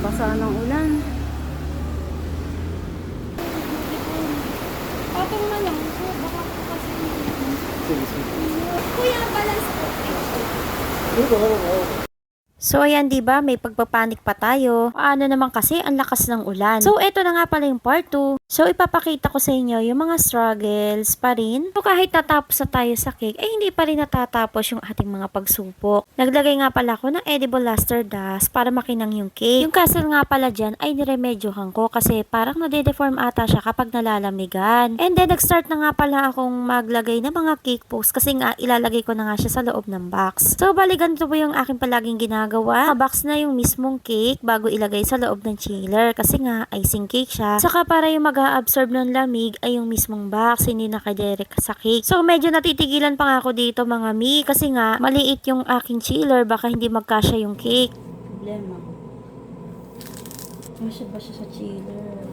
Basa ng ulan. Patong na lang po. Baka po kasi Sige, sige. kuya, balance po. So ayan, 'di ba, may pagpapanik pa tayo. Paano naman kasi ang lakas ng ulan. So eto na nga pala yung part 2. So ipapakita ko sa inyo yung mga struggles pa rin. So kahit natapos na tayo sa cake, ay hindi pa rin natatapos yung ating mga pagsupok. Naglagay nga pala ako ng edible luster dust para makinang yung cake. Yung castle nga pala dyan ay niremedyohan ko kasi parang nade-deform ata siya kapag nalalamigan. And then nag-start na nga pala akong maglagay ng mga cake posts kasi nga ilalagay ko na nga siya sa loob ng box. So bali ganito po yung aking palaging ginagawa. Naka-box na yung mismong cake bago ilagay sa loob ng chiller kasi nga icing cake siya. Saka para yung mag-a-absorb ng lamig ay yung mismong box, hindi nakadirect sa cake. So medyo natitigilan pa nga ako dito mga mi kasi nga maliit yung aking chiller, baka hindi magkasya yung cake. Problema. Masya ba siya sa chiller?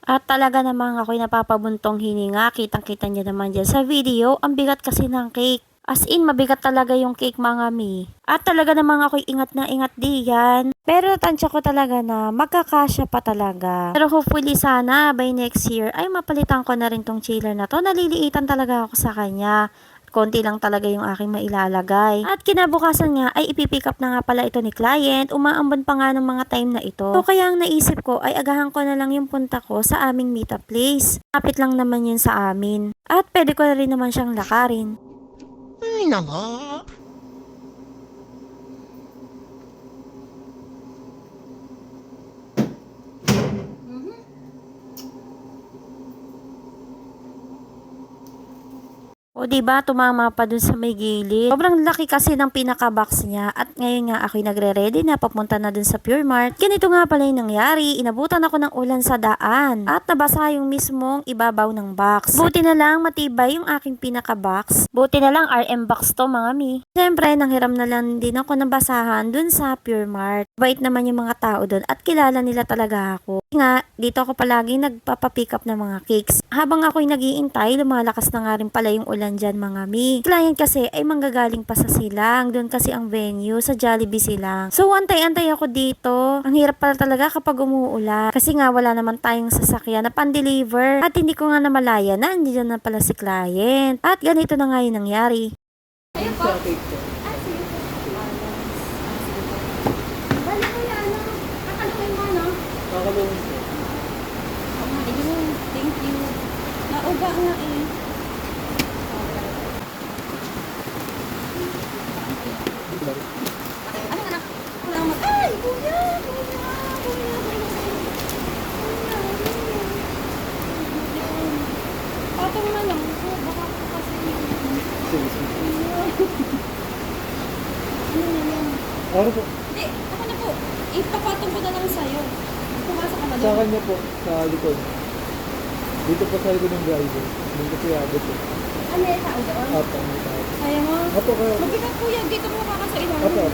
At talaga namang ako'y napapabuntong hininga. Kitang-kita niya naman dyan sa video. Ang bigat kasi ng cake. As in, mabigat talaga yung cake mga mi. At talaga namang ako'y ingat na ingat diyan. Pero natansya ko talaga na magkakasya pa talaga. Pero hopefully sana by next year ay mapalitan ko na rin tong chiller na to. Naliliitan talaga ako sa kanya. Konti lang talaga yung aking mailalagay. At kinabukasan nga ay ipipick up na nga pala ito ni client. Umaambon pa nga ng mga time na ito. So kaya ang naisip ko ay agahan ko na lang yung punta ko sa aming meetup place. Kapit lang naman yun sa amin. At pwede ko na rin naman siyang lakarin. Ay, nako. O diba, tumama pa dun sa may gilid. Sobrang laki kasi ng pinaka-box niya. At ngayon nga ako'y nagre-ready na papunta na dun sa Pure Mart. Ganito nga pala yung nangyari. Inabutan ako ng ulan sa daan. At nabasa yung mismong ibabaw ng box. Buti na lang matibay yung aking pinaka-box. Buti na lang RM box to mga mi. Siyempre, nanghiram na lang din ako ng basahan dun sa Pure Mart. Bait naman yung mga tao dun at kilala nila talaga ako. Nga, dito ako palagi nagpapapick up ng mga cakes. Habang ako'y nag-iintay, lumalakas na nga rin pala yung ulan dyan mga mi. Client kasi ay manggagaling pa sa Silang. Doon kasi ang venue sa Jollibee Silang. So antay-antay ako dito. Ang hirap pala talaga kapag umuulan. Kasi nga wala naman tayong sasakyan na pan-deliver. At hindi ko nga namalaya na nandiyan na pala si client. At ganito na nga yung nangyari. Ayun po. Sa cake ko. Ah, sige po. Bali kuya, ano? Kakalungin mo, no? Kakalungin ko. Ayun, thank you. Nauga nga eh. Ano anak? Wala mag... Ay! Kuya! Kuya! Kuya! Patong na lang po. Baka po kasi... Sige, sige. Ano na lang? Ano po? Hindi, ako na po. Ipapatong ko na lang sa'yo. Pumasok ka ba Sa doon? kanya po, sa likod. Dito po sa likod ng driver. Dito po yung abot po. Ano yung tao doon? Apo, ang tao. Kaya mo? Apo, kaya. Mabigat kuya, dito mo kakasa ilalim. Apo.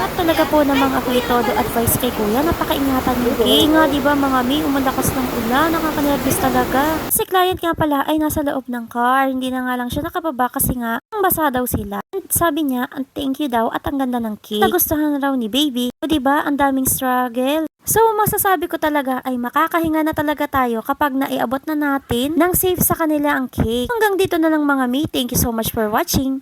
At talaga po namang ako'y todo advice kay kuya. Napakaingatan yung cake nga, diba mga mi, umalakas ng ulan, nakakanervous talaga. Si client nga pala ay nasa loob ng car, hindi na nga lang siya nakababa kasi nga, ang basa daw sila. And sabi niya, ang thank you daw at ang ganda ng cake. Nagustuhan raw ni baby. O diba, ang daming struggle. So, masasabi ko talaga ay makakahinga na talaga tayo kapag naiabot na natin ng safe sa kanila ang cake. Hanggang dito na lang mga mi. Thank you so much for watching.